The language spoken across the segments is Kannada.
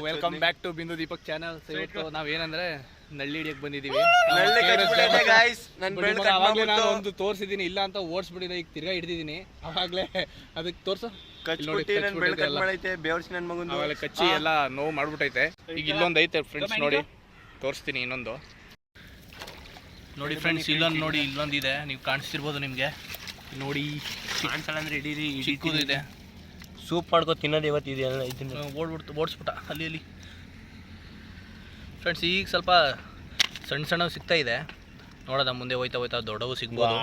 ವೆಲ್ಕಮ್ ಬ್ಯಾಕ್ ಟು ಬಿಂದು ದೀಪಕ್ ಚಾನಲ್. ಇವತ್ತು ನಾವೇನಂದ್ರೆ ನಳ್ಳಿ ಹಿಡಿಯಕ್ಕೆ ಬಂದಿದ್ದೀವಿ. ನಾನು ಒಂದು ತೋರಿಸಿದ್ದೀನಿ, ಇಲ್ಲ ಅಂತ ಓಡಿಸ್ಬಿಟ್ಟಿದೆ. ಈಗ ತಿರ್ಗಾ ಹಿಡಿದಿದ್ದೀನಿ. ಅವಾಗಲೇ ಅದಕ್ಕೆ ತೋರ್ಸು, ಕಚ್ಚಿ ಎಲ್ಲ ನೋವು ಮಾಡ್ಬಿಟ್ಟೈತೆ. ಈಗ ಇಲ್ಲೊಂದು ಐತೆ ಫ್ರೆಂಡ್ಸ್, ನೋಡಿ ತೋರಿಸ್ತೀನಿ. ಇನ್ನೊಂದು ನೋಡಿ ಫ್ರೆಂಡ್ಸ್, ಇಲ್ಲೊಂದು ನೋಡಿ, ಇಲ್ಲೊಂದಿದೆ. ನೀವು ಕಾಣಿಸ್ತಿರ್ಬೋದು ನಿಮಗೆ. ನೋಡಿ ಕಾಣಿಸಲ್ಲ ಹಿಡೀರಿ, ಚಿಕ್ಕದಿದೆ. ಸೂಪ್ ಮಾಡ್ಕೊ ತಿನ್ನೋದು ಇವತ್ತು ಇದೆಯಲ್ಲ. ಓಡಿಸ್ಬಿಟ್ಟ ಅಲ್ಲಿ ಫ್ರೆಂಡ್ಸ್. ಈಗ ಸ್ವಲ್ಪ ಸಣ್ಣ ಸಣ್ಣ ಸಿಗ್ತಾ ಇದೆ. ನೋಡೋದ ಮುಂದೆ ಹೋಯ್ತಾ ಹೋಯ್ತಾ ದೊಡ್ಡವು ಸಿಗ್ಬೋದು.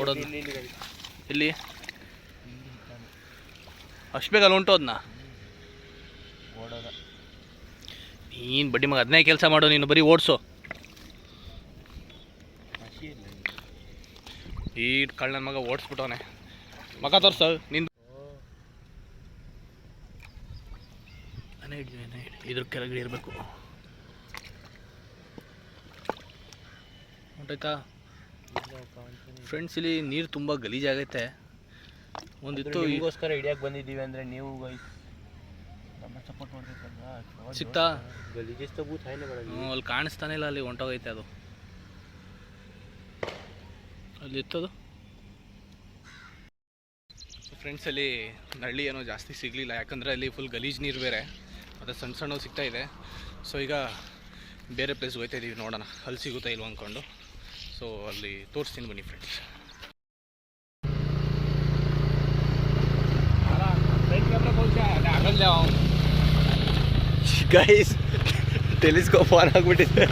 ಓಡೋದು ಇಲ್ಲಿ ಅಷ್ಟು ಬೇಗ ಅಲ್ಲಿ ಉಂಟು ಅದನ್ನ. ನೀನು ಬಡ್ಡಿ ಮಗ ಅದನ್ನೇ ಕೆಲಸ ಮಾಡು, ನೀನು ಬರೀ ಓಡಿಸು. ಈ ಕಳ್ಳನ ಮಗ ಓಡಿಸ್ಬಿಟ್ಟವನೆ. ಮಗ ತೋರ್ಸು ನಿಂದು. ಇದ್ರ ಕೆಳಗಡೆ ಇರಬೇಕು. ನೋಡ್ತಾ ಫ್ರೆಂಡ್ಸ್, ಇಲ್ಲಿ ನೀರು ತುಂಬ ಗಲೀಜಾಗೈತೆ. ಒಂದಿತ್ತು ಈಗೋಸ್ಕರ ಹಿಡಿಯಕ್ಕೆ ಬಂದಿದ್ದೀವಿ. ಅಂದರೆ ನೀವು ನಮ್ಮ ಸಪೋರ್ಟ್ ಮಾಡಬೇಕಲ್ವಾ. ಸಿಗ್ತಾ ಗಲೀಜಿಸ್ತ ಬೂತ್ ಅಲ್ಲಿ ಕಾಣಿಸ್ತಾನೆ ಇಲ್ಲ. ಅಲ್ಲಿ ಹೊಂಟೋಗೈತೆ ಅದು. ಅಲ್ಲಿ ಇತ್ತದು ಫ್ರೆಂಡ್ಸ್. ಅಲ್ಲಿ ನಳ್ಳಿ ಏನೋ ಜಾಸ್ತಿ ಸಿಗಲಿಲ್ಲ, ಯಾಕಂದರೆ ಅಲ್ಲಿ ಫುಲ್ ಗಲೀಜು ನೀರು ಬೇರೆ. ಮತ್ತು ಸಣ್ಣ ಸಣ್ಣ ಸಿಗ್ತಾ ಇದೆ. ಸೊ ಈಗ ಬೇರೆ ಪ್ಲೇಸ್ಗೆ ಹೋಗ್ತಾ ಇದ್ದೀವಿ, ನೋಡೋಣ ಅಲ್ಲಿ ಸಿಗುತ್ತಾ ಇಲ್ವ ಅಂದ್ಕೊಂಡು. ಸೊ ಅಲ್ಲಿ ತೋರಿಸ್ತೀನಿ ಬನ್ನಿ ಫ್ರೆಂಡ್ಸ್. ಗೈಸ್ ಟೆಲಿಸ್ಕೋಪ್ ಆನ್ ಆಗಿಬಿಟ್ಟಿದೆ.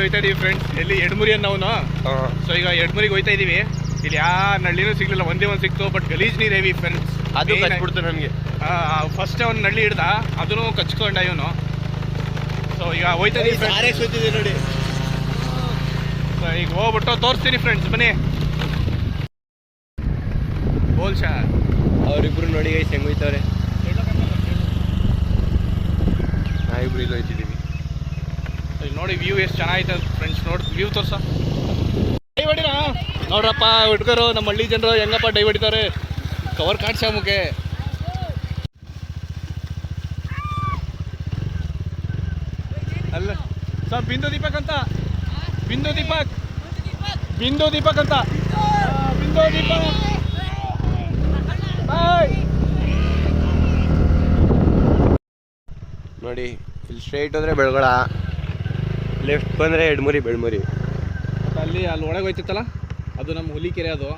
ಹೋಯ್ತಾ ಇದೀವಿ ಫ್ರೆಂಡ್ಸ್. ಎಲ್ಲಿ ಎಡ್ಮುರಿ ಅನ್ನೋನು. ಸೊ ಈಗ ಎಡ್ಮುರಿಗೆ ಹೋಯ್ತಾ ಇದ್ದೀವಿ. ಇಲ್ಲಿ ನಳ್ಳಿನೂ ಸಿಗ್ಲಿಲ್ಲ, ಒಂದೇ ಒಂದು ಸಿಕ್ತು. ಬಟ್ ಗಲೀಜ್ ನೀರು ಹೆವಿ ಫ್ರೆಂಡ್ಸ್. ಅದು ಕಚ್ಬಿಡ್ತು ನನಗೆ. ಫಸ್ಟ್ ಒಂದು ನಳ್ಳಿ ಹಿಡ್ದ, ಅದನ್ನು ಕಚ್ಕೊಂಡ ಇವನು. ಸೊ ಈಗ ಹೋಯ್ತಾ ಇದೀವಿ ನೋಡಿ. ಸೊ ಈಗ ಹೋಗ್ಬಿಟ್ಟು ತೋರಿಸ್ತೀನಿ ಫ್ರೆಂಡ್ಸ್, ಬನ್ನಿ. ಬೋಲ್ಶಾ ಅವರಿಬ್ರು ನೋಡಿ ಗೈಸ್ ಹೆಂಗೆ ಹೋಯ್ತವ್ರೆ. ನಾವಿಬ್ರು ಇಲ್ಲಿ ಹೋಯ್ತಿದ್ದೀವಿ. ನೋಡಿ ವ್ಯೂ ಎಷ್ಟು ಚೆನ್ನಾಗೈತೆ ಫ್ರೆಂಡ್ಸ್. ನೋಡಿ ವ್ಯೂ ತೋರ್ಸ. ಡೈ ಹೊಡಿರ ನೋಡ್ರಪ್ಪ ಹುಡ್ಗರು, ನಮ್ಮ ಹಳ್ಳಿ ಜನರು ಹೆಂಗಪ್ಪ ಡೈ ಹೊಡಿತಾರೆ. ಕವರ್ ಕಾಡ್ಸ ಮುಖೆ. ಅಲ್ಲ ಸರ್, ಬಿಂದು ದೀಪಕ್ ಅಂತ. ಬಿಂದು ದೀಪಕ್ ಅಂತ. ಬಿಂದು ದೀಪಕ್. ನೋಡಿ ಇಲ್ಲಿ ಸ್ಟ್ರೈಟ್ ಹೋದ್ರೆ ಬೆಳಗೊಳ, ಲೆಫ್ಟ್ ಬಂದರೆ ಬೆಳ್ಮುರಿ. ಅಲ್ಲಿ ಒಳಗೆ ಹೋಯ್ತಿತ್ತಲ್ಲ, ಅದು ನಮ್ಮ ಹುಲಿಕೆರೆ. ಅದು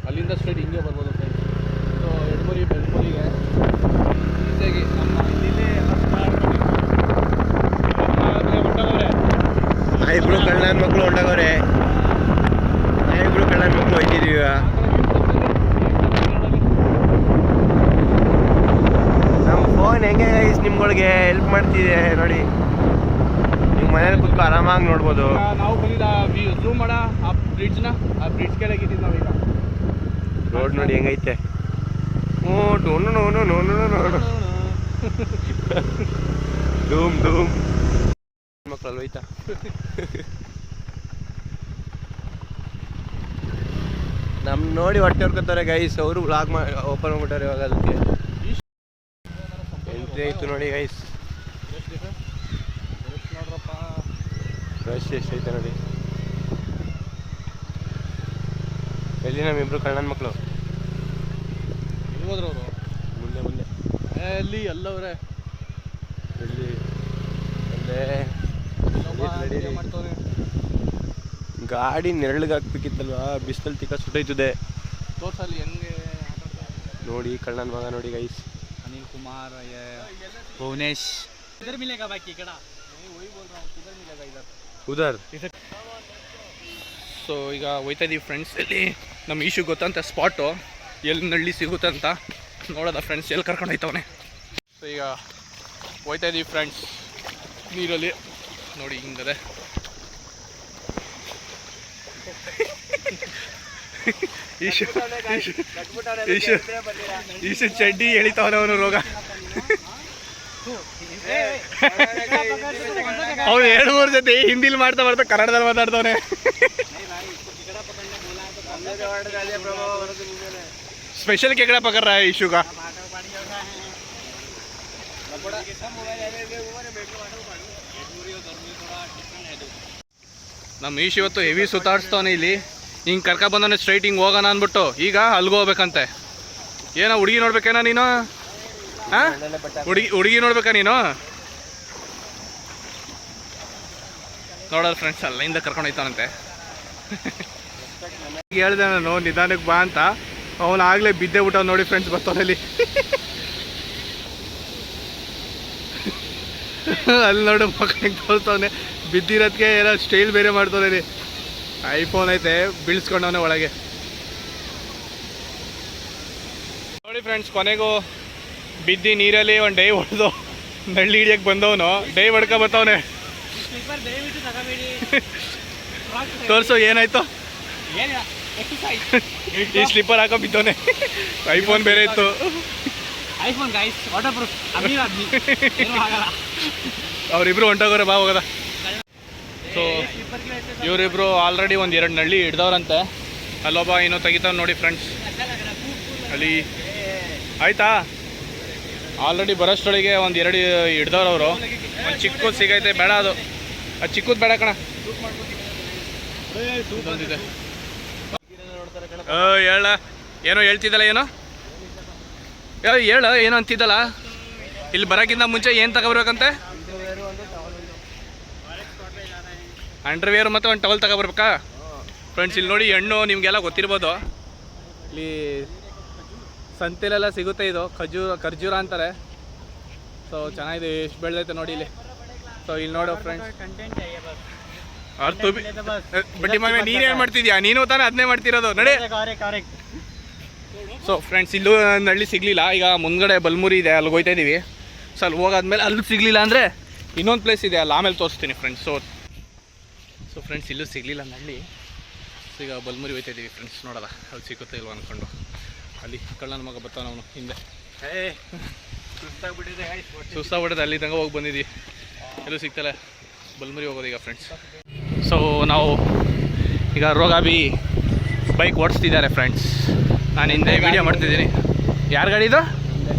ಅಲ್ಲಿಂದ ಸ್ಟ್ರೈಟ್ ಹಿಂಗೆ ಬರ್ಬೋದು ಫ್ರೆಂಡ್ಸ್. ಸೊ ಬೆಳ್ಮುರಿಗೆ ಈಸಿಯಾಗಿ ನಮ್ಮ ಇಲ್ಲೇ ಹೊಂಟೋಗವ್ರೆ. ನಾವಿಬ್ರು ಕಳ್ಳನ ಮಕ್ಕಳು ಹೊಂಟೋಗವ್ರೆ. ನಾವಿಬ್ರು ಕಳ್ಳನ ಮಕ್ಕಳು ಹೋಯ್ತಿದ್ದೀವಿ. ನಮ್ಮ ಫೋನ್ ಹೆಂಗೆ ಗೈಸ್ ನಿಮ್ಗಳಿಗೆ ಹೆಲ್ಪ್ ಮಾಡ್ತಿದೆ ನೋಡಿ. ನೀವು ಮನೇಲಿ ಕೂತ್ಕೊ ಆರಾಮಾಗಿ ನೋಡ್ಬೋದು. ನಾವು ಬಂದಿದ್ದ ಝೂಮ್ ಮಾಡ ಆ ಬ್ರಿಡ್ಜ್ನ, ಆ ಬ್ರಿಡ್ಜ್ ಕೆಳಗಿದ್ದೀವಿ ನಾವೀಗ. ರೋಡ್ ನೋಡಿ ಹೆಂಗೈತೆ. ಧೂಮ್ ಧೂಮ್ ಮಕ್ಕಳಲ್ಲಿ ಹೋಯ್ತಾ. ನಮ್ಮ ನೋಡಿ ಹೊಟ್ಟೆ ಹೊರ್ಕೊತಾರೆ ಗೈಸ್. ಅವರು ವ್ಲಾಗ್ ಓಪನ್ ಮಾಡ್ಬಿಟ್ಟಾರೆ ಇವಾಗ. ಅದಕ್ಕೆ ಎಂಟ್ರಿ ಆಯ್ತು ನೋಡಿ ಗೈಸ್. ರಶ್ ಎಷ್ಟೈತೆ ನೋಡಿ. ಎಲ್ಲಿ ನಮ್ಮಿಬ್ರು ಕಳ್ಳನ ಮಕ್ಕಳು ಹೋದ್ರು ಅವರು. ಮುಂದೆ ಎಲ್ಲಿ ಎಲ್ಲವ್ರೆ. ಎಲ್ಲಿ ಮಾಡ್ತವ್ರೆ. ಗಾಡಿ ನೆರಳಿಗೆ ಹಾಕ್ಬೇಕಿತ್ತಲ್ವಾ, ಬಿಸಿಲಲ್ಲಿ ತಿಕ್ಕ ಸುಟ್ಟೈತದೆ. ತೋರ್ಸಲ್ಲಿ ಹೆಂಗೆ ನೋಡಿ ಕಳ್ಳನ ಮಗ ನೋಡಿ ಗೈಸ್. ಅನಿಲ್ ಕುಮಾರ್, ಭುವನೇಶ್. ಉದರ್. ಸೊ ಈಗ ಹೋಯ್ತಾ ಇದೀವಿ ಫ್ರೆಂಡ್ಸ್. ಇಲ್ಲಿ ನಮ್ಮ ಈಶು ಗೊತ್ತಂತ ಸ್ಪಾಟು, ಎಲ್ಲಿ ನಳ್ಳಿ ಸಿಗುತ್ತಂತ ನೋಡೋದ ಫ್ರೆಂಡ್ಸ್. ಎಲ್ಲಿ ಕರ್ಕೊಂಡು ಹೋಯ್ತವನೆ. ಸೊ ಈಗ ಹೋಯ್ತಾ ಇದೀವಿ ಫ್ರೆಂಡ್ಸ್ ನೀರಲ್ಲಿ. ನೋಡಿ ಹಿಂಗದೆ. ಈಶು ಚಡ್ಡಿ ಎಳಿತಾವನೆ ಅವನು. ರೋಗ ಅವನು 2-3 ಜೊತೆ ಹಿಂದಿಲಿ ಮಾಡ್ತಾ ಕನ್ನಡದಲ್ಲಿ ಮಾತಾಡ್ತವನೆ. स्पेशल केकड़ा पकड़ रहा है इशू का। ನಮ್ಮ ಈಶ್ ಇವತ್ತು ಹೆವಿ ಸುತ್ತಾಡಿಸ್ತವನೆ ಇಲ್ಲಿ. ಹಿಂಗೆ ಕರ್ಕ ಬಂದಾನೆ ಸ್ಟ್ರೈಟ್ ಹಿಂಗೆ ಹೋಗೋಣ ಅಂದ್ಬಿಟ್ಟು ಈಗ ಅಲ್ಗೆ ಹೋಗ್ಬೇಕಂತೆ. ಏನೋ ಹುಡುಗಿ ನೋಡ್ಬೇಕೇನೋ ನೀನು? ಹಾಂ, ಹುಡುಗಿ ನೋಡ್ಬೇಕಾ ನೀನು? ನೋಡೋದು ಫ್ರೆಂಡ್ಸ್ ಅಲ್ಲಿಂದ ಕರ್ಕೊಂಡು ಹೋಯ್ತಾನಂತೆ. ಹೇಳ್ದೆ ನಾನು ನಿಧಾನಕ್ಕೆ ಬಾ ಅಂತ, ಅವನು ಆಗಲೇ ಬಿದ್ದೆ ಬಿಟ್ಟ ನೋಡಿ ಫ್ರೆಂಡ್ಸ್ ಬರ್ತಾನಲ್ಲಿ. ಅಲ್ಲಿ ನೋಡು ಮಕ್ಕ ಹೆಂಗೆ ತೋರಿಸ್ತವನೆ, ಬಿದ್ದಿರೋದಕ್ಕೆ ಏನೋ ಸ್ಟೈಲ್ ಬೇರೆ ಮಾಡ್ತಾನೆ. ಐಫೋನ್ ಐತೆ ಬೀಳ್ಸ್ಕೊಂಡವನೆ ಒಳಗೆ. ನೋಡಿ ಫ್ರೆಂಡ್ಸ್, ಕೊನೆಗೂ ಬಿದ್ದು ನೀರಲ್ಲಿ ಒಂದು ಡೈ ಹೊಡೆದು ನಳ್ಳಿ ಹಿಡಿಯಕ್ಕೆ ಬಂದವನು ಡೈ ಹೊಡ್ಕೊ ಬರ್ತಾವನೆ. ತೋರಿಸು ಏನಾಯ್ತು? ಈ ಸ್ಲಿಪ್ಪರ್ ಹಾಕೋ ಬಿದ್ದವನೆ. ಐಫೋನ್ ಬೇರೆ ಇತ್ತು. IPhone guys water proof. ಅವರಿಬ್ರು ಹೊಂಟೋಗೋರೆ, ಬಾ ಹೋಗದ. ಸೊ ಇವರಿಬ್ರು ಆಲ್ರೆಡಿ ಒಂದು 2 ನಳ್ಳಿ ಹಿಡ್ದವ್ರಂತೆ. ಅಲ್ಲೊಬ್ಬ ಏನೋ ತೆಗಿತಾವ್ ನೋಡಿ ಫ್ರೆಂಡ್ಸ್ ಅಲ್ಲಿ. ಆಯ್ತಾ, ಆಲ್ರೆಡಿ ಬರೋಷ್ಟೊಳಗೆ ಒಂದು 2 ಹಿಡ್ದವ್ರವರು. ಒಂದು ಚಿಕ್ಕದು ಸಿಗೈತೆ, ಬೇಡ ಅದು ಚಿಕ್ಕದು ಬೇಡ ಕಣ. ಇದೊಂದಿದೆ. ಹೇಳ, ಏನೋ ಹೇಳ್ತಿದ್ದಲ್ಲ, ಏನೋ ಹೇಳ, ಏನೋ ಅಂತಿದ್ದಲ್ಲ. ಇಲ್ಲಿ ಬರೋಕ್ಕಿಂತ ಮುಂಚೆ ಏನು ತಗೊಬರ್ಬೇಕಂತೆ? ಅಂಡರ್ವೇರ್ ಮತ್ತು ಒಂದು ಟವಲ್ ತಗೊಬರ್ಬೇಕಾ ಫ್ರೆಂಡ್ಸ್? ಇಲ್ಲಿ ನೋಡಿ ಹೆಣ್ಣು ನಿಮಗೆಲ್ಲ ಗೊತ್ತಿರ್ಬೋದು. ಇಲ್ಲಿ ಸಂತೆಲೆಲ್ಲ ಸಿಗುತ್ತೆ ಇದು. ಖರ್ಜೂರ ಅಂತಾರೆ. ಸೊ ಚೆನ್ನಾಗಿದೆ, ಎಷ್ಟು ಬೆಳೆದೈತೆ ನೋಡಿ ಇಲ್ಲಿ. ಸೊ ಇಲ್ಲಿ ನೋಡು ಫ್ರೆಂಡ್ಸ್, ಅರ್ಥ ಬಡ್ಡಿ ಮಗ ನೀನೇನು ಮಾಡ್ತಿದ್ಯಾ? ನೀನು ತಾನೇ ಅದನ್ನೇ ಮಾಡ್ತಿರೋದು ನಡೆ. ಸೊ ಫ್ರೆಂಡ್ಸ್, ಇಲ್ಲೂ ನಳ್ಳಿ ಸಿಗಲಿಲ್ಲ. ಈಗ ಮುಂದ್ಗಡೆ ಬಲ್ಮುರಿ ಇದೆ, ಅಲ್ಲಿಗೆ ಹೋಗ್ತಾ ಇದ್ದೀವಿ. ಸೊ ಅಲ್ಲಿ ಹೋಗಾದ್ಮೇಲೆ ಅಲ್ಲಿ ಸಿಗಲಿಲ್ಲ ಅಂದರೆ ಇನ್ನೊಂದು ಪ್ಲೇಸ್ ಇದೆ, ಅಲ್ಲಿ ಆಮೇಲೆ ತೋರಿಸ್ತೀನಿ ಫ್ರೆಂಡ್ಸ್. ಸೊ ಫ್ರೆಂಡ್ಸ್, ಇಲ್ಲೂ ಸಿಗಲಿಲ್ಲ ನಳ್ಳಿ. ಸೊ ಈಗ ಬಲ್ಮುರಿ ಹೋಗ್ತಾ ಇದ್ದೀವಿ ಫ್ರೆಂಡ್ಸ್, ನೋಡೋದ ಅಲ್ಲಿ ಸಿಗುತ್ತೆ ಇಲ್ವ ಅಂದ್ಕೊಂಡು. ಅಲ್ಲಿ ಕಳ್ಳನ ಮಗ ಬರ್ತಾನೆ ಅವನು ಹಿಂದೆ. ಸುಸ್ತಾಗ್ಬಿಟ್ಟಿದೆ, ಅಲ್ಲಿ ತನಕ ಹೋಗಿ ಬಂದಿದ್ದೀವಿ, ಎಲ್ಲೂ ಸಿಗ್ತಲ್ಲ. ಬಲ್ಮುರಿ ಹೋಗೋದು ಈಗ ಫ್ರೆಂಡ್ಸ್. ಸೊ ನಾವು ಈಗ ರೋಗಾಬಿ ಬೈಕ್ ಓಡಿಸ್ತಿದ್ದಾರೆ ಫ್ರೆಂಡ್ಸ್. ನಾನು ಹಿಂದೆ ವೀಡಿಯೋ ಮಾಡ್ತಿದ್ದೀನಿ. ಯಾರ ಗಾಡಿ ಇದು?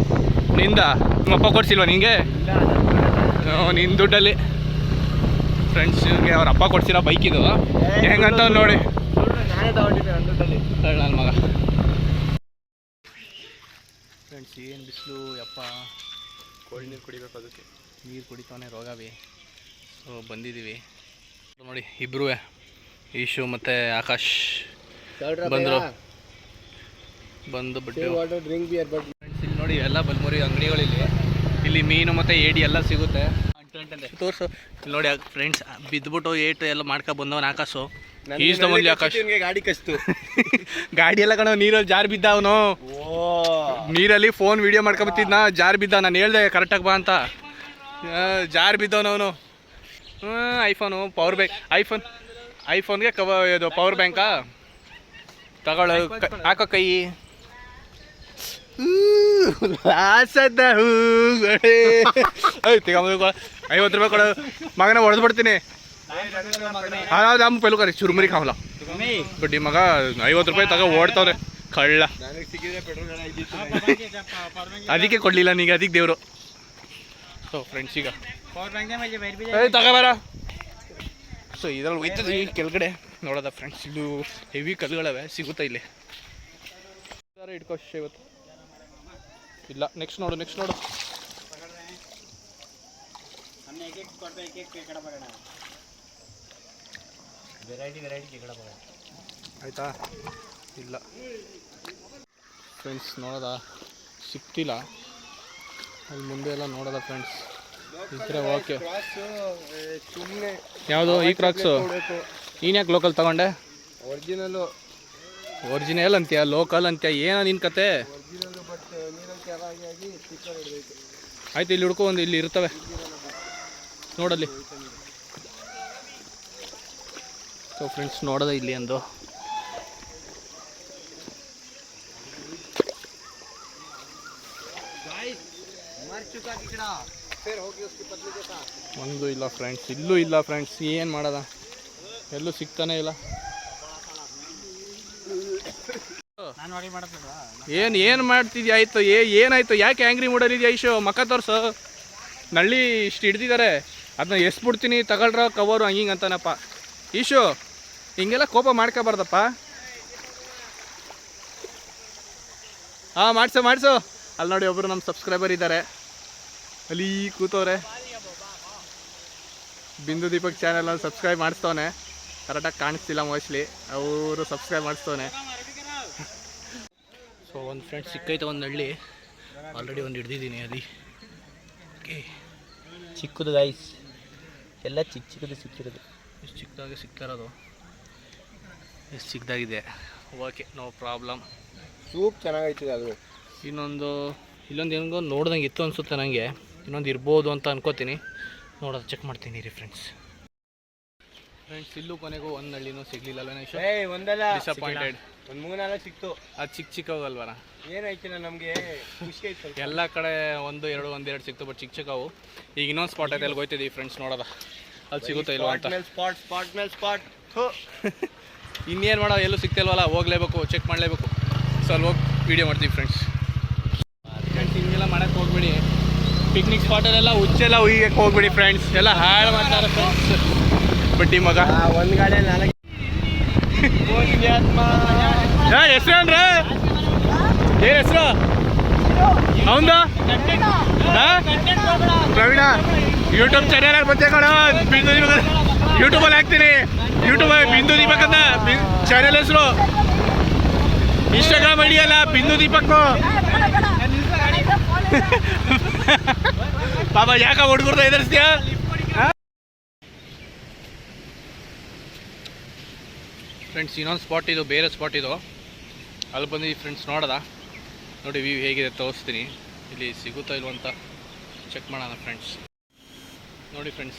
ನಿಂದ? ನಿಮ್ಮಪ್ಪ ಕೊಡ್ಸಿಲ್ವ ನಿಂಗೆ? ನಿನ್ನ ದುಡ್ಡಲ್ಲಿ ಫ್ರೆಂಡ್ಸ್. ಇವ್ರಿಗೆ ಅವ್ರ ಅಪ್ಪ ಕೊಡ್ಸಿರೋ ಬೈಕ್ ಇದು. ಹೆಂಗಂತ ನೋಡಿ ನನ್ನ ಮಗ. ಫ್ರೆಂಡ್ಸ್, ಏನು ಬಿಸಿಲು ಯಪ್ಪ. ಕೋಲ್ಡ್ ನೀರು ಕುಡಿಬೇಕು, ಅದಕ್ಕೆ ನೀರು ಕುಡಿತಾನೆ ರೋಗಾಬಿ. ಸೊ ಬಂದಿದ್ದೀವಿ ನೋಡಿ, ಇಬ್ಬರೂ ಈಶು ಮತ್ತು ಆಕಾಶ್ ಬಂದರು. ಬಂದು ಬಿಟ್ಟು ಫ್ರೆಂಡ್ಸ್ ಇಲ್ಲಿ ನೋಡಿ ಎಲ್ಲ ಬಲ್ಮುರಿ ಅಂಗಡಿಗಳಿಲ್ಲಿ. ಇಲ್ಲಿ ಮೀನು ಮತ್ತು ಏಡಿ ಎಲ್ಲ ಸಿಗುತ್ತೆ. ತೋರಿಸು ಇಲ್ಲಿ ನೋಡಿ ಫ್ರೆಂಡ್ಸ್, ಬಿದ್ದುಬಿಟ್ಟು ಏಟು ಎಲ್ಲ ಮಾಡ್ಕೊ ಬಂದವನು Akash. Is the only Akash. ಗಾಡಿ ಕಸ್ತು ಗಾಡಿ ಎಲ್ಲ ಕಣ ನೀರಲ್ಲಿ ಜಾರ್ ಬಿದ್ದ ಅವನು. ನೀರಲ್ಲಿ ಫೋನ್ ವೀಡಿಯೋ ಮಾಡ್ಕೊಬತ್ತಿದ್ನ, ಜಾರ್ ಬಿದ್ದ. ನಾನು ಹೇಳ್ದೆ ಕರೆಕ್ಟಾಗಿ ಬಾ ಅಂತ, ಜಾರ್ ಬಿದ್ದವನವನು. ಐಫೋನು ಪವರ್ ಬ್ಯಾಂಕ್, ಐಫೋನ್ಗೆ ಇದು ಪವರ್ ಬ್ಯಾಂಕಾ ತಗೊಳ್ಳೋ, ಹಾಕೋ ಕೈ. ಲಾಸದ ಹೂಗಳೇ. 50 ರೂಪಾಯಿ ಕೊಡು ಮಗನ, ಹೊಡೆದು ಬಿಡ್ತೀನಿ. ಪೆಲು ಕರಿ ಚುರುಮುರಿ ಕಾವಲ್ಲ ಬಡ್ಡಿ ಮಗ. 50 ರೂಪಾಯಿ ತಗೋ ಓಡ್ತಾವ್ರೆ ಕಳ್ಳ. ಅದಕ್ಕೆ ಕೊಡಲಿಲ್ಲ ನೀಗ, ಅದಕ್ಕೆ ದೇವರು. ಸೊ ಫ್ರೆಂಡ್ಸ್, ಈಗ ತಗೋಬಾರ. ಸೊ ಇದ್ರಲ್ಲಿ ಹೋಯ್ತದೆ ಕೆಳಗಡೆ ನೋಡೋದ ಫ್ರೆಂಡ್ಸ್. ಇದು ಹೆವಿ ಕಲ್ಲುಗಳವೆ, ಸಿಗುತ್ತಾ ಇಲ್ಲಿ. ಇಟ್ಕೋ ಇವತ್ತು ಇಲ್ಲ. ನೆಕ್ಸ್ಟ್ ನೋಡು ಆಯ್ತಾ? ಇಲ್ಲ ಫ್ರೆಂಡ್ಸ್, ನೋಡೋದ ಸಿಕ್ತಿಲ್ಲ. ಅಲ್ಲಿ ಮುಂದೆ ಎಲ್ಲ ನೋಡೋದ ಫ್ರೆಂಡ್ಸ್. ಇದ್ರೆ ಓಕೆ. ಯಾವುದು ಈ ಕ್ರಾಕ್ಸು? ನೀನು ಯಾಕೆ ಲೋಕಲ್ ತಗೊಂಡೆ? ಒರಿಜಿನಲ್ ಅಂತೀಯ, ಲೋಕಲ್ ಅಂತೀಯ, ಏನೋ ನಿನ್ನ ಕತೆ? ಆಯ್ತು, ಇಲ್ಲಿ ಹುಡ್ಕೊ, ಒಂದು ಇಲ್ಲಿ ಇರ್ತವೆ ನೋಡಲ್ಲಿ. ಸೊ ಫ್ರೆಂಡ್ಸ್, ನೋಡೋದ ಇಲ್ಲಿ ಒಂದು ಒಂದು ಇಲ್ಲ ಫ್ರೆಂಡ್ಸ್, ಇಲ್ಲೂ ಇಲ್ಲ ಫ್ರೆಂಡ್ಸ್. ಏನು ಮಾಡೋದ, ಎಲ್ಲೂ ಸಿಗ್ತಾನೆ ಇಲ್ಲ. ಏನು ಮಾಡ್ತಿದ್ಯಾ? ಆಯ್ತು, ಏನಾಯ್ತು? ಯಾಕೆ ಆ್ಯಂಗ್ರಿ ಮೂಡಲ್ಲಿದ್ಯಾ ಐಶು? ಮಕ್ಕ ತೋರ್ಸು. ನಳ್ಳಿ ಇಷ್ಟು ಹಿಡ್ದಿದ್ದಾರೆ, ಅದನ್ನ ಎಸ್ಬಿಡ್ತೀನಿ ತಗೊಳ್ರ ಕವರು ಹಂಗಿಂಗೆ ಅಂತಾನಪ್ಪ. ಈಶು ಹಿಂಗೆಲ್ಲ ಕೋಪ ಮಾಡ್ಕೋಬಾರ್ದಪ್ಪ. ಹಾಂ ಮಾಡಿಸು. ಅಲ್ಲಿ ನೋಡಿ ಒಬ್ಬರು ನಮ್ಮ ಸಬ್ಸ್ಕ್ರೈಬರ್ ಇದ್ದಾರೆ, ಅಲ್ಲಿ ಕೂತವ್ರೆ. ಬಿಂದು ದೀಪಕ್ ಚಾನೆಲ್ ಸಬ್ಸ್ಕ್ರೈಬ್ ಮಾಡಿಸ್ತವನೆ, ಕರೆಕ್ಟಾಗಿ ಕಾಣಿಸ್ತಿಲ್ಲ ಮೋಸ್ಟ್ಲಿ, ಅವರು ಸಬ್ಸ್ಕ್ರೈಬ್ ಮಾಡಿಸ್ತವನೆ. ಸೊ ಒಂದು ಫ್ರೆಂಡ್ ಸಿಕ್ಕೈತೆ ಒಂದು ಹಳ್ಳಿ, ಆಲ್ರೆಡಿ ಒಂದು ಹಿಡ್ದಿದ್ದೀನಿ ಅಲ್ಲಿ. ಓಕೆ, ಚಿಕ್ಕದು ಗೈಸ್, ಎಲ್ಲ ಚಿಕ್ಕದು ಸಿಕ್ಕಿರೋದು. ಎಷ್ಟು ಚಿಕ್ಕದಾಗಿ ಸಿಗ್ತಾಯಿರೋದು, ಎಷ್ಟು ಚಿಕ್ಕದಾಗಿದೆ. Okay, no problem. ಸೂಪ್ ಚೆನ್ನಾಗೈತಿದೆ ಅದು. ಇಲ್ಲೊಂದು ಹೆಂಗೋ ನೋಡ್ದಂಗೆ ಇತ್ತು ಅನಿಸುತ್ತೆ ನನಗೆ. ಇನ್ನೊಂದು ಇರ್ಬೋದು ಅಂತ ಅನ್ಕೋತೀನಿ. ನೋಡೋದು ಚೆಕ್ ಮಾಡ್ತೀನಿ ರೀ ಫ್ರೆಂಡ್ಸ್. ಇಲ್ಲೂ ಕೊನೆಗೂ ಒಂದು ಹಳ್ಳಿನೂ ಸಿಗಲಿಲ್ಲ. ಒಂದಲ್ಲ ಡಿಸಪಾಯಿಂಟೆಡ್. ಒಂದು 3-4 ಸಿಕ್ತು. ಅದು ಚಿಕ್ಕವಲ್ವರ, ಏನಾಯ್ತಿಲ್ಲ ನಮಗೆ ಖುಷಿ ಆಯ್ತು. ಎಲ್ಲ ಕಡೆ ಒಂದೆರಡು ಸಿಕ್ತು, ಬಟ್ ಚಿಕ್ಕವು. ಈಗ ಇನ್ನೊಂದು ಸ್ಪಾಟ್ ಐತೆ, ಅಲ್ಲಿ ಹೋಯ್ತಿದ್ದೀವಿ ಫ್ರೆಂಡ್ಸ್ ನೋಡೋದ, ಅಲ್ಲಿ ಸಿಗುತ್ತಾ ಇಲ್ವಾ ಅಂತ. ಸ್ಪಾಟ್ ಮೇಲೆ ಸ್ಪಾಟ್. ಇನ್ನೇನು ಮಾಡೋ, ಎಲ್ಲೂ ಸಿಗ್ತಿಲ್ವಲ್ಲ, ಹೋಗ್ಲೇಬೇಕು, ಚೆಕ್ ಮಾಡಲೇಬೇಕು. ಸೊ ಅಲ್ಲಿ ಹೋಗಿ ವೀಡಿಯೋ ಮಾಡ್ತೀವಿ ಫ್ರೆಂಡ್ಸ್. ಹಿಂಗೆಲ್ಲ ಮಾಡೋಕ್ಕೆ ಹೋಗ್ಬಿಡಿ. ಪಿಕ್ನಿಕ್ ಸ್ಪಾಟಲ್ಲೆಲ್ಲ ಹುಚ್ಚೆಲ್ಲ ಉಯ್ಯಕ್ಕೆ ಹೋಗ್ಬಿಡಿ ಫ್ರೆಂಡ್ಸ್, ಎಲ್ಲ ಹಾಳು ಮಾಡ್ತಾರೆ ಫ್ರೆಂಡ್ಸ್. ಬಡ್ಡಿ ಮಗ ಒಂದು ಗಾಡಿ 4 ಹೆಸರು ಅಂದ್ರೆ ಏನು ಹೆಸರು ಅವಂದ? ಪ್ರವೀಣ ಯೂಟ್ಯೂಬ್ ಚಾನೆಲ್ ಬಂತೆ ಕಣ, ಬಿಂದು ದೀಪಕ್ ಯೂಟ್ಯೂಬಲ್ಲಿ ಹಾಕ್ತೀನಿ. ಬಿಂದು ದೀಪಕ್ ಅಂತ ಚಾನೆಲ್ ಹೆಸರು. ಇನ್ಸ್ಟಾಗ್ರಾಮ್ ಐಡಿ ಅಲ್ಲ, ಬಿಂದು ದೀಪಕ್. ಪಾಪ ಯಾಕ ಹುಡುಗರ್ದ ಎದುರಿಸ್ತೀಯ? ಫ್ರೆಂಡ್ಸ್ ಇನ್ನೊಂದು ಸ್ಪಾಟ್ ಇದು, ಬೇರೆ ಸ್ಪಾಟ್ ಇದು. ಅಲ್ಲಿ ಬಂದು ಫ್ರೆಂಡ್ಸ್ ನೋಡೋದ ನೋಡಿ, ವ್ಯೂ ಹೇಗಿದೆ ತೋರಿಸ್ತೀನಿ. ಇಲ್ಲಿ ಸಿಗುತ್ತಾ ಇಲ್ವ ಅಂತ ಚೆಕ್ ಮಾಡೋಣ ಫ್ರೆಂಡ್ಸ್. ನೋಡಿ ಫ್ರೆಂಡ್ಸ್,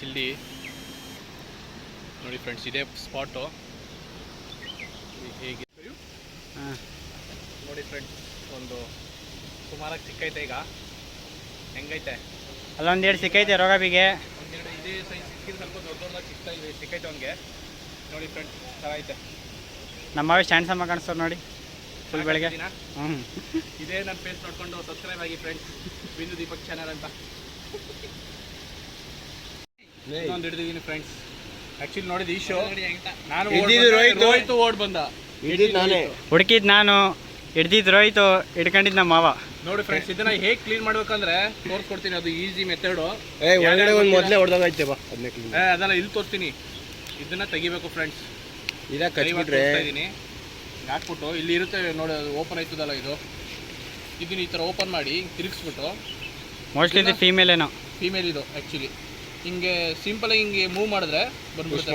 ಇದೇ ಸ್ಪಾಟು. ಹೇಗೆ ನೋಡಿ ಫ್ರೆಂಡ್ಸ್, ಒಂದು ಸುಮಾರಾಗಿ ಸಿಕ್ಕೈತೆ. ಈಗ ಹೆಂಗೈತೆ? ಅಲ್ಲೊಂದೆರಡು ಸಿಕ್ಕೈತೆ ರೋಗಾಬಿಗೆ. ಒಂದೆರಡು ಇದೇ ಸೈಜ್ ಸಿಕ್ಕಿದ್ರೆ ಸ್ವಲ್ಪ ದೊಡ್ಡದಾಗಿ ಸಿಕ್ಕೈತೆ ಅವನಿಗೆ. ನೋಡಿ ಫ್ರೆಂಡ್ಸ್, ಚೆನ್ನಾಗೈತೆ. ನಮ್ಮ ಸ್ಟ್ಯಾಂಡ್ಸಮ್ಮ ಕಾಣಿಸ್ತದೆ ನೋಡಿ, ಫುಲ್ ಬೆಳಗ್ಗೆ. ಇದೇ ನನ್ನ ಫೇಸ್ ನೋಡ್ಕೊಂಡು ಸಬ್ಸ್ಕ್ರೈಬ್ ಆಗಿ ಫ್ರೆಂಡ್ಸ್, ಬಿಂದು ದೀಪಕ್ ಚಾನಲ್ ಅಂತ. ಇನ್ನೊಂದು ಹಿಡಿದಿದ್ದೀನಿ ಫ್ರೆಂಡ್ಸ್. ಆ್ಯಕ್ಚುಲಿ ನೋಡಿದ ಈ ಶೋ ನಾನು ರೋಹಿತ್ ಓಡ್ ಬಂದ, ಹುಡುಕಿದ್ ನಾನು, ಹಿಡ್ದಿದ್ದು ರೋಹಿತು, ಹಿಡ್ಕೊಂಡಿದ್ದು ನಮ್ಮ ಮಾವ. ನೋಡಿ ಫ್ರೆಂಡ್ಸ್, ಇದನ್ನ ಹೇಗೆ ಕ್ಲೀನ್ ಮಾಡ್ಬೇಕಂದ್ರೆ ತೋರಿಸ್ಕೊಡ್ತೀನಿ. ಅದು ಈಸಿ ಮೆಥಡು. ಮೊದಲೇ ಹೊಡೆದಾಗೈತೆ ಬಾ, ಅದೆಲ್ಲ ಇಲ್ಲಿ ತೋರಿಸ್ತೀನಿ. ಇದನ್ನ ತೆಗಿಬೇಕು ಫ್ರೆಂಡ್ಸ್. ಇದೀನಿ ಹಾಕ್ಬಿಟ್ಟು ಇಲ್ಲಿ ಇರುತ್ತೆ ನೋಡಿ, ಅದು ಓಪನ್ ಆಯ್ತದಲ್ಲ, ಇದನ್ನ ಈ ಥರ ಓಪನ್ ಮಾಡಿ ತಿರುಗಿಸ್ಬಿಟ್ಟು, ಮೋಸ್ಟ್ಲಿ ಇದು ಫೀಮೇಲ್ ಇದು ಆ್ಯಕ್ಚುಲಿ ಹಿಂಗೆ ಸಿಂಪಲಾಗಿ ಹಿಂಗೆ ಮೂವ್ ಮಾಡಿದ್ರೆ ಬಂದ್ಬಿಡುತ್ತೆ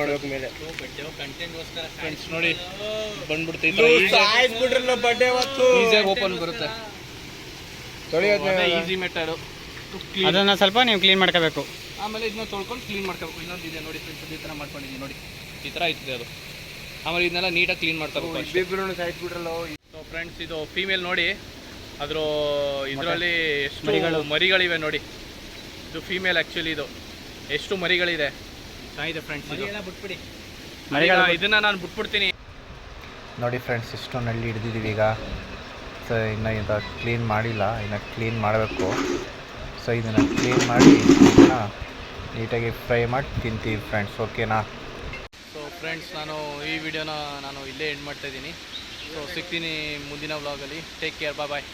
ಫ್ರೆಂಡ್ಸ್. ನೋಡಿ ಬಂದ್ಬಿಡುತ್ತೆ, ಈಸಿಯಾಗಿ ಓಪನ್ ಬರುತ್ತೆ. Easy method. ಅದನ್ನು ಸ್ವಲ್ಪ ನೀವು ಕ್ಲೀನ್ ಮಾಡ್ಕೋಬೇಕು. ಆಮೇಲೆ ಇದನ್ನ ತೊಳ್ಕೊಂಡು ಕ್ಲೀನ್ ಮಾಡ್ಕೋಬೇಕು. ಇನ್ನೊಂದು ಇದೆ ನೋಡಿ ಫ್ರೆಂಡ್ಸ್, ಈ ಥರ ಮಾಡ್ಕೊಂಡಿದ್ದೀನಿ ನೋಡಿ, ಈ ಥರ ಆಯ್ತದೆ ಅದು. ಆಮೇಲೆ ಇದನ್ನೆಲ್ಲ ನೀಟಾಗಿ ಕ್ಲೀನ್ ಮಾಡ್ಕೋಬೇಕು. ಸೊ ಫ್ರೆಂಡ್ಸ್, ಇದು ಫೀಮೇಲ್ ನೋಡಿ, ಇದರಲ್ಲಿ ಎಷ್ಟು ಮರಿಗಳಿವೆ ನೋಡಿ. ಇದು ಫೀಮೇಲ್ ಆ್ಯಕ್ಚುಲಿ. ಇದು ಎಷ್ಟು ಮರಿಗಳಿದೆ, ಚೆನ್ನಾಗಿದೆ ಫ್ರೆಂಡ್ಸ್. ಇದನ್ನ ನಾನು ಬಿಟ್ಬಿಡ್ತೀನಿ ನೋಡಿ ಫ್ರೆಂಡ್ಸ್. ಇಷ್ಟೊಂದು ಹಳ್ಳಿ ಹಿಡ್ದಿದ್ದೀವಿ ಈಗ. ಸೊ ಇನ್ನು ಇದು ಕ್ಲೀನ್ ಮಾಡಿಲ್ಲ, ಇನ್ನು ಕ್ಲೀನ್ ಮಾಡಬೇಕು. ಸೊ ಇದನ್ನು ಕ್ಲೀನ್ ಮಾಡಿ ಇದನ್ನು ನೀಟಾಗಿ ಫ್ರೈ ಮಾಡಿ ತಿಂತೀವಿ ಫ್ರೆಂಡ್ಸ್, ಓಕೆನಾ? ಸೊ ಫ್ರೆಂಡ್ಸ್, ಈ ವಿಡಿಯೋನ ಇಲ್ಲೇ ಎಂಡ್ ಮಾಡ್ತಾಯಿದ್ದೀನಿ. ಸೊ ಸಿಗ್ತೀನಿ ಮುಂದಿನ ವ್ಲಾಗಲ್ಲಿ. ಟೇಕ್ ಕೇರ್, ಬಾಯ್.